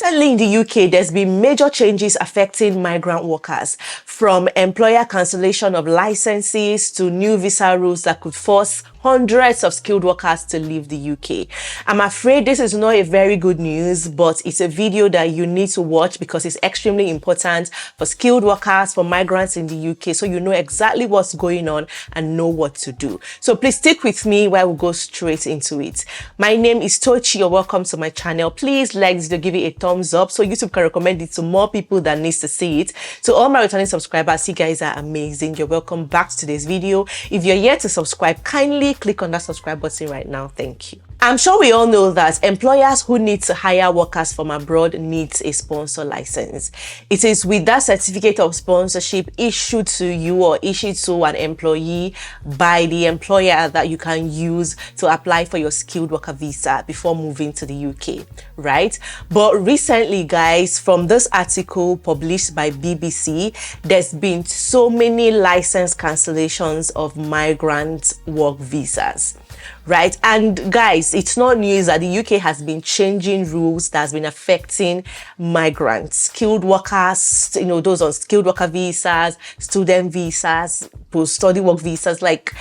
Recently in the UK, there's been major changes affecting migrant workers, from employer cancellation of licenses to new visa rules that could force hundreds of skilled workers to leave the UK. I'm afraid this is not a very good news, but it's a video that you need to watch because it's extremely important for skilled workers, for migrants in the UK, so you know exactly what's going on and know what to do. So please stick with me while we go straight into it. My name is Tochi. You're welcome to my channel. Please like this video, give it a thumbs up so YouTube can recommend it to more people that needs to see it. To all my returning subscribers, you guys are amazing. You're welcome back to today's video. If you're yet to subscribe, kindly click on that subscribe button right now. Thank you. I'm sure we all know that employers who need to hire workers from abroad needs a sponsor license. It is with that certificate of sponsorship issued to you or issued to an employee by the employer that you can use to apply for your skilled worker visa before moving to the UK, right? But recently, guys, from this article published by BBC, there's been so many license cancellations of migrant work visas. Right, and guys, it's not news that the UK has been changing rules that has been affecting migrants, skilled workers, you know, those on skilled worker visas, student visas, post-study work visas. Like,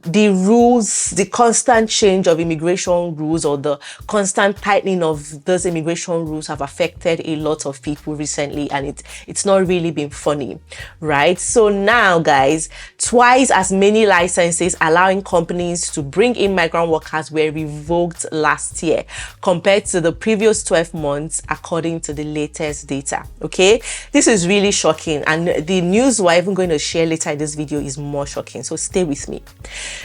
the rules, the constant change of immigration rules or the constant tightening of those immigration rules have affected a lot of people recently, and it's not really been funny, right? So now, guys, twice as many licenses allowing companies to bring in migrant workers were revoked last year compared to the previous 12 months, according to the latest data. Okay, this is really shocking, and the news we're even going to share later in this video is more shocking, so stay with me.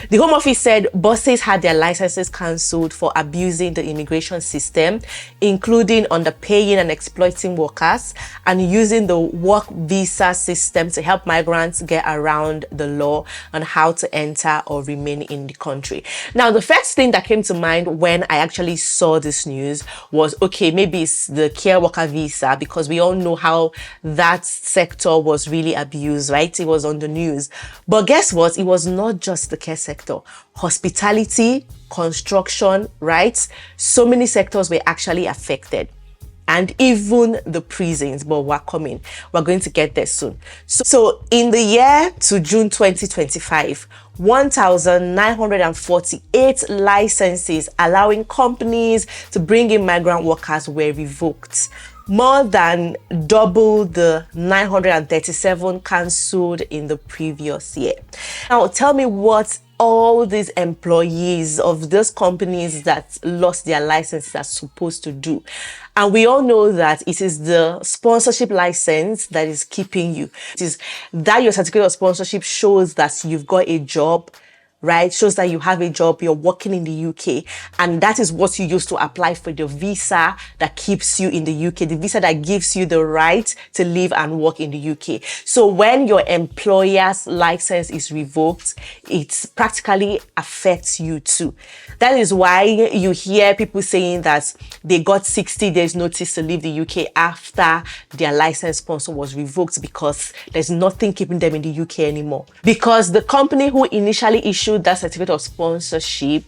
The Home Office said bosses had their licenses cancelled for abusing the immigration system, including underpaying and exploiting workers and using the work visa system to help migrants get around the law on how to enter or remain in the country. Now, the first thing that came to mind when I actually saw this news was, okay, maybe it's the care worker visa, because we all know how that sector was really abused, right? It was on the news. But guess what? It was not just the care sector. Hospitality, construction, right? So many sectors were actually affected, and even the prisons, but we're going to get there soon. So in the year to June 2025, 1,948 licenses allowing companies to bring in migrant workers were revoked, more than double the 937 cancelled in the previous year. Now, tell me what all these employees of those companies that lost their licenses are supposed to do. And we all know that it is the sponsorship license that is keeping you. It is that your certificate of sponsorship shows that you've got a job, right? Shows that you have a job, you're working in the UK, and that is what you use to apply for the visa that keeps you in the UK, the visa that gives you the right to live and work in the UK. So when your employer's license is revoked, it practically affects you too. That is why you hear people saying that they got 60 days notice to leave the UK after their license sponsor was revoked, because there's nothing keeping them in the UK anymore. Because the company who initially issued that certificate of sponsorship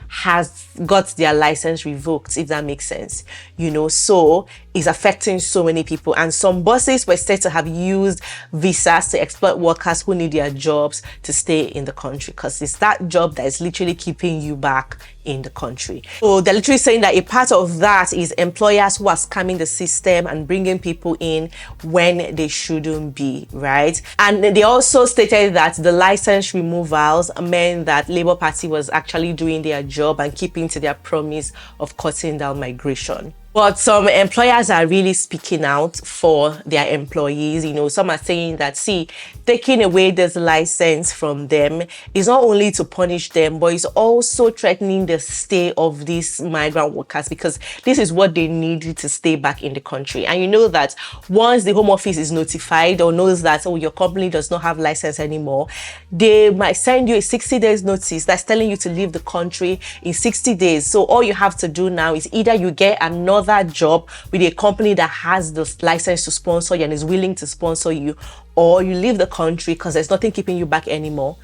has got their license revoked, if that makes sense, you know. So it's affecting so many people, and some bosses were said to have used visas to exploit workers who need their jobs to stay in the country, because it's that job that is literally keeping you back in the country. So they're literally saying that a part of that is employers who are scamming the system and bringing people in when they shouldn't be, right? And they also stated that the license removals meant that Labour Party was actually doing their job and keeping to their promise of cutting down migration. But some employers are really speaking out for their employees. You know, some are saying that, see, taking away this license from them is not only to punish them, but it's also threatening the stay of these migrant workers, because this is what they need to stay back in the country. And you know that once the Home Office is notified or knows that, oh, your company does not have license anymore, they might send you a 60 days notice that's telling you to leave the country in 60 days. So all you have to do now is either you get another job with a company that has the license to sponsor you and is willing to sponsor you, or you leave the country because there's nothing keeping you back anymore.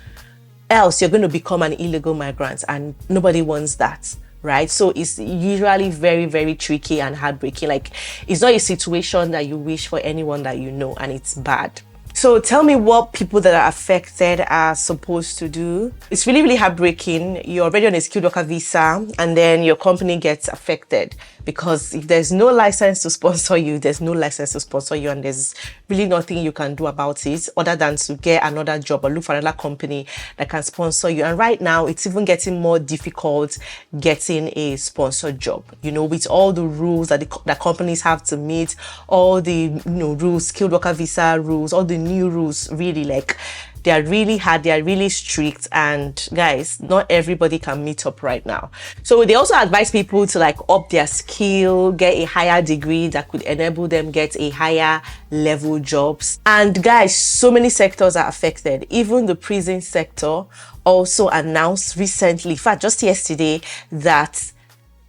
Else you're going to become an illegal migrant, and nobody wants that, right? So it's usually very, very tricky and heartbreaking. Like, it's not a situation that you wish for anyone that you know, and it's bad. So tell me what people that are affected are supposed to do. It's really, really heartbreaking. You're already on a skilled worker visa and then your company gets affected, because if there's no license to sponsor you, there's no license to sponsor you, and there's really nothing you can do about it other than to get another job or look for another company that can sponsor you. And right now, it's even getting more difficult getting a sponsored job, you know, with all the rules that that companies have to meet, all the, you know, rules, skilled worker visa rules, all the new rules, really, like, they are really hard, they are really strict, and guys, not everybody can meet up right now. So they also advise people to like up their skill, get a higher degree that could enable them get a higher level jobs. And guys, so many sectors are affected. Even the prison sector also announced recently, in fact just yesterday, that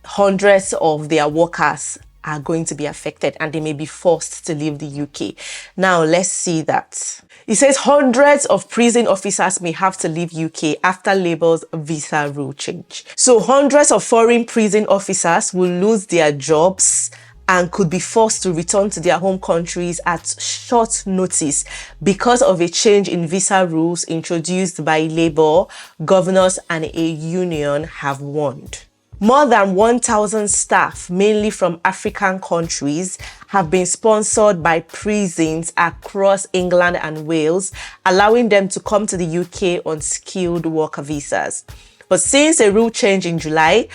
hundreds of their workers are going to be affected and they may be forced to leave the UK. Now, let's see that. It says hundreds of prison officers may have to leave UK after Labour's visa rule change. So hundreds of foreign prison officers will lose their jobs and could be forced to return to their home countries at short notice because of a change in visa rules introduced by Labour. Governors and a union have warned. More than 1,000 staff, mainly from African countries, have been sponsored by prisons across England and Wales, allowing them to come to the UK on skilled worker visas. But since a rule change in July,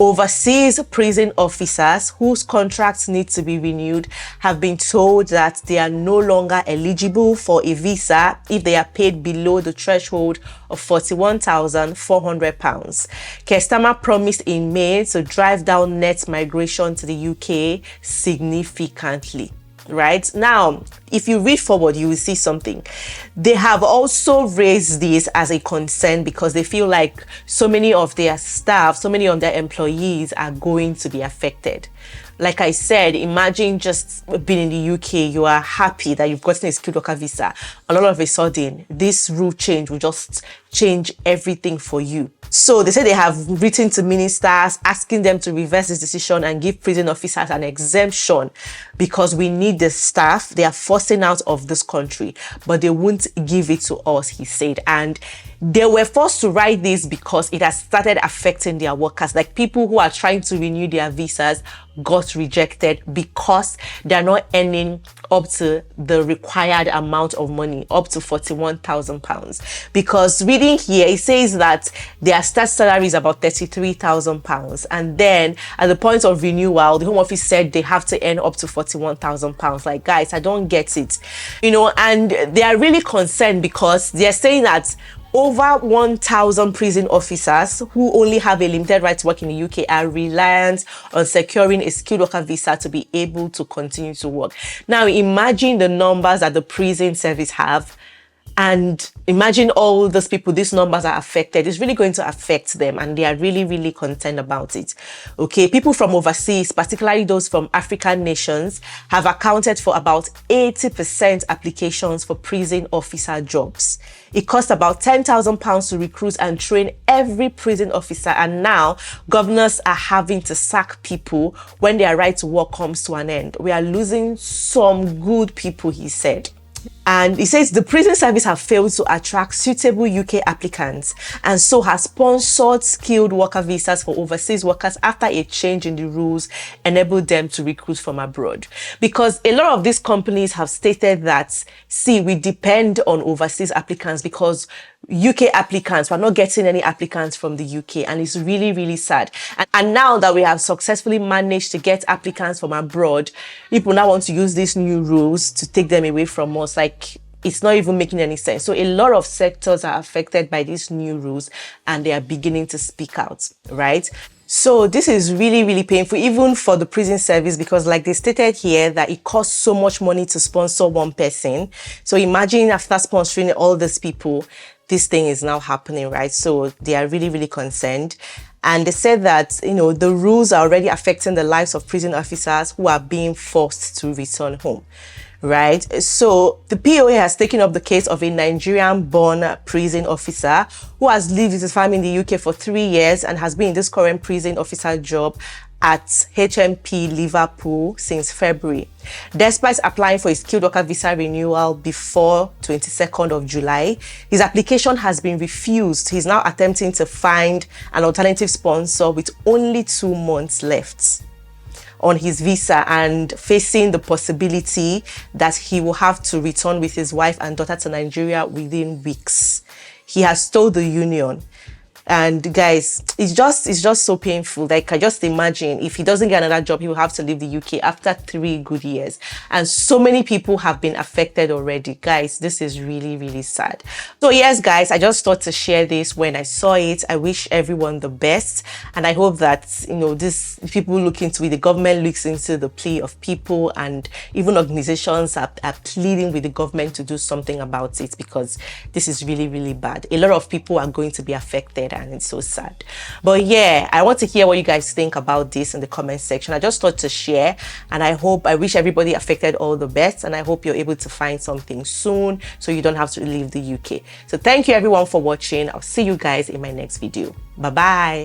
overseas prison officers whose contracts need to be renewed have been told that they are no longer eligible for a visa if they are paid below the threshold of £41,400. Keir Starmer promised in May to drive down net migration to the UK significantly. Right now, if you read forward, you will see something. They have also raised this as a concern because they feel like so many of their staff, so many of their employees are going to be affected. Like I said, imagine just being in the UK, you are happy that you've gotten a skilled worker visa, and all of a sudden, this rule change will just change everything for you. So they say they have written to ministers asking them to reverse this decision and give prison officers an exemption because we need the staff. They are forcing out of this country, but they won't give it to us, he said. And they were forced to write this because it has started affecting their workers. Like people who are trying to renew their visas got rejected because they're not earning up to the required amount of money, up to £41,000. Because reading here, it says that their start salary is about £33,000. And then at the point of renewal, the Home Office said they have to earn up to £41,000. Like, guys, I don't get it. You know, and they are really concerned because they're saying that over 1,000 prison officers who only have a limited right to work in the UK are reliant on securing a skilled worker visa to be able to continue to work. Now, imagine the numbers that the prison service have, and imagine all those people, these numbers are affected. It's really going to affect them, and they are really, really concerned about it. Okay, people from overseas, particularly those from African nations, have accounted for about 80% applications for prison officer jobs. It costs about £10,000 to recruit and train every prison officer, and now governors are having to sack people when their right to work comes to an end. We are losing some good people, he said. And he says the prison service have failed to attract suitable UK applicants and so has sponsored skilled worker visas for overseas workers after a change in the rules enabled them to recruit from abroad. Because a lot of these companies have stated that, see, we depend on overseas applicants because UK applicants, we're not getting any applicants from the UK, and it's really, really sad. And now that we have successfully managed to get applicants from abroad, people now want to use these new rules to take them away from us. Like, it's not even making any sense. So a lot of sectors are affected by these new rules and they are beginning to speak out, right? So this is really, really painful, even for the prison service, because like they stated here that it costs so much money to sponsor one person. So imagine after sponsoring all these people, this thing is now happening, right? So they are really, really concerned. And they said that, the rules are already affecting the lives of prison officers who are being forced to return home. Right? So the POA has taken up the case of a Nigerian-born prison officer who has lived with his family in the UK for 3 years and has been in this current prison officer job at HMP Liverpool since February. Despite applying for a skilled worker visa renewal before 22nd of July, his application has been refused. He's now attempting to find an alternative sponsor with only 2 months left on his visa and facing the possibility that he will have to return with his wife and daughter to Nigeria within weeks. He has told the union. And guys, it's just so painful. Like, I just imagine if he doesn't get another job, he will have to leave the UK after 3 good years. And so many people have been affected already. Guys, this is really, really sad. So yes, guys, I just thought to share this when I saw it. I wish everyone the best. And I hope that, this people look into it, the government looks into the plea of people, and even organizations are pleading with the government to do something about it, because this is really, really bad. A lot of people are going to be affected, and it's so sad. But yeah, I want to hear what you guys think about this in the comment section. I just thought to share, and I wish everybody affected all the best, and I hope you're able to find something soon so you don't have to leave the UK. So thank you everyone for watching. I'll see you guys in my next video. Bye bye.